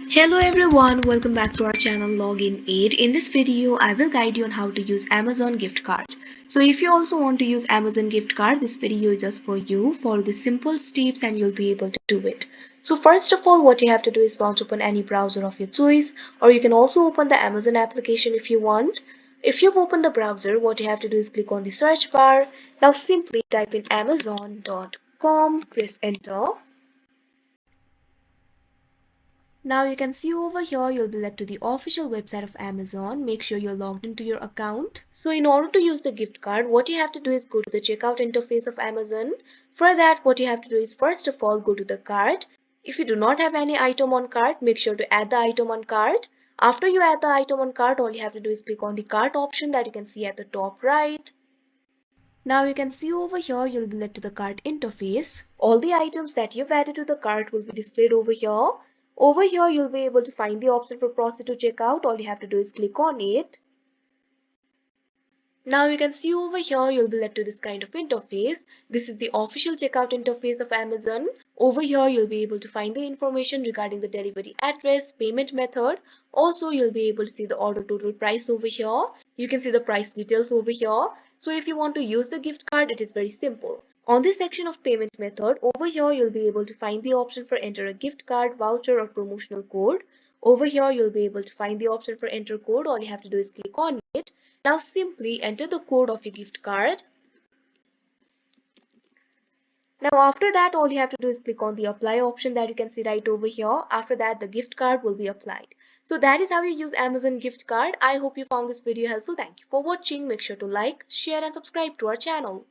Hello everyone, welcome back to our channel Login 8. In this video, I will guide you on how to use Amazon gift card. So if you also want to use Amazon gift card, this video is just for you. Follow the simple steps and you'll be able to do it. So first of all, what you have to do is launch open any browser of your choice, or you can also open the Amazon application if you want. If you've opened the browser, what you have to do is click on the search bar. Now simply type in amazon.com, press enter. Now you can see over here you'll be led to the official website of Amazon. Make sure you're logged into your account. So in order to use the gift card, what you have to do is go to the checkout interface of Amazon. For that, what you have to do is first of all go to the cart. If you do not have any item on cart, make sure to add the item on cart. After you add the item on cart, all you have to do is click on the cart option that you can see at the top right. Now you can see over here you'll be led to the cart interface. All the items that you've added to the cart will be displayed over here. Over here you'll be able to find the option for proceed to checkout. All you have to do is click on it. Now you can see over here you'll be led to this kind of interface. This is the official checkout interface of Amazon. Over here you'll be able to find the information regarding the delivery address, payment method. Also you'll be able to see the order total price over here. You can see the price details over here. So if you want to use the gift card, it is very simple. On this section of payment method, over here you'll be able to find the option for enter a gift card, voucher or promotional code. Over here you'll be able to find the option for enter code. All you have to do is click on it. Now simply enter the code of your gift card. Now after that, all you have to do is click on the apply option that you can see right over here. After that, the gift card will be applied. So that is how you use Amazon gift card. I hope you found this video helpful. Thank you for watching. Make sure to like, share and subscribe to our channel.